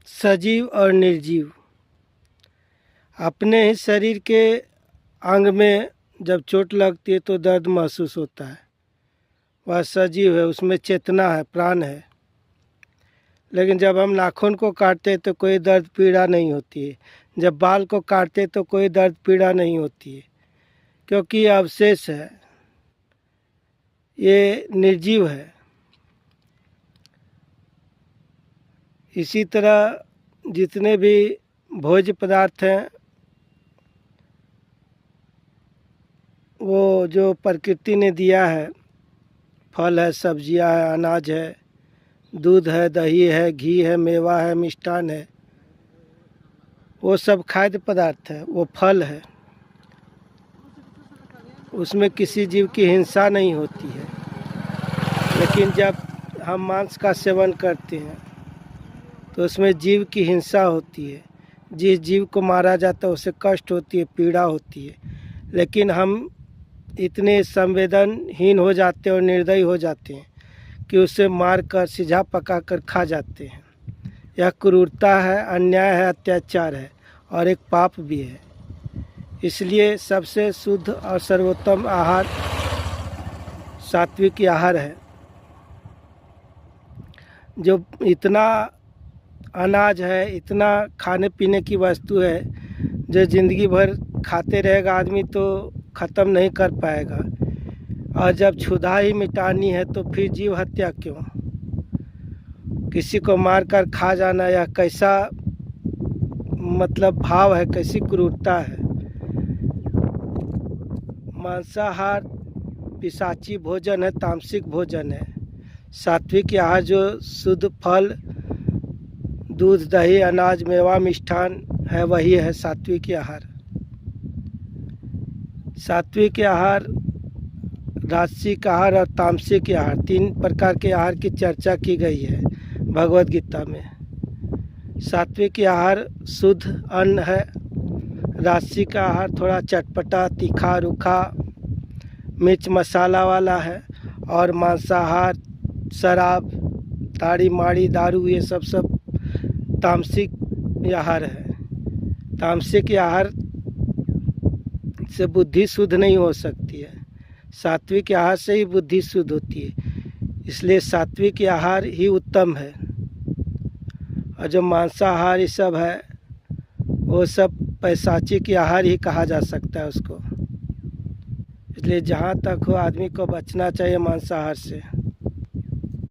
सजीव और निर्जीव। अपने ही शरीर के अंग में जब चोट लगती है तो दर्द महसूस होता है। वह सजीव है, उसमें चेतना है, प्राण है। लेकिन जब हम नाखून को काटते हैं तो कोई दर्द पीड़ा नहीं होती है। जब बाल को काटते तो कोई दर्द पीड़ा नहीं होती है, क्योंकि ये अवशेष है, ये निर्जीव है। इसी तरह जितने भी भोज्य पदार्थ हैं वो जो प्रकृति ने दिया है, फल है, सब्जियां है, अनाज है, दूध है, दही है, घी है, मेवा है, मिष्ठान है, वो सब खाद्य पदार्थ है, वो फल है। उसमें किसी जीव की हिंसा नहीं होती है। लेकिन जब हम मांस का सेवन करते हैं तो उसमें जीव की हिंसा होती है। जिस जीव को मारा जाता है उसे कष्ट होती है, पीड़ा होती है। लेकिन हम इतने संवेदनहीन हो जाते हैं और निर्दयी हो जाते हैं कि उसे मार कर सिझा पका कर खा जाते हैं। यह क्रूरता है, अन्याय है, अत्याचार है और एक पाप भी है। इसलिए सबसे शुद्ध और सर्वोत्तम आहार सात्विक आहार है। जो इतना अनाज है, इतना खाने पीने की वस्तु है, जो ज़िंदगी भर खाते रहेगा आदमी तो ख़त्म नहीं कर पाएगा। और जब क्षुधा ही मिटानी है तो फिर जीव हत्या क्यों? किसी को मार कर खा जाना यह कैसा मतलब भाव है, कैसी क्रूरता है। मांसाहार पिशाची भोजन है, तामसिक भोजन है। सात्विक आहार जो शुद्ध फल, दूध, दही, अनाज, मेवा, मिष्ठान है, वही है सात्विक आहार। सात्विक आहार, राजसिक आहार और तामसिक आहार, 3 प्रकार के आहार की चर्चा की गई है भगवद गीता में। सात्विक आहार शुद्ध अन्न है। राजसिक आहार थोड़ा चटपटा, तीखा, रूखा, मिर्च मसाला वाला है। और मांसाहार, शराब, ताड़ी माड़ी, दारू, ये सब तामसिक आहार है। तामसिक आहार से बुद्धि शुद्ध नहीं हो सकती है। सात्विक आहार से ही बुद्धि शुद्ध होती है। इसलिए सात्विक आहार ही उत्तम है। और जो मांसाहार ये सब है वो सब पैशाचिक आहार ही कहा जा सकता है उसको। इसलिए जहाँ तक हो आदमी को बचना चाहिए मांसाहार से।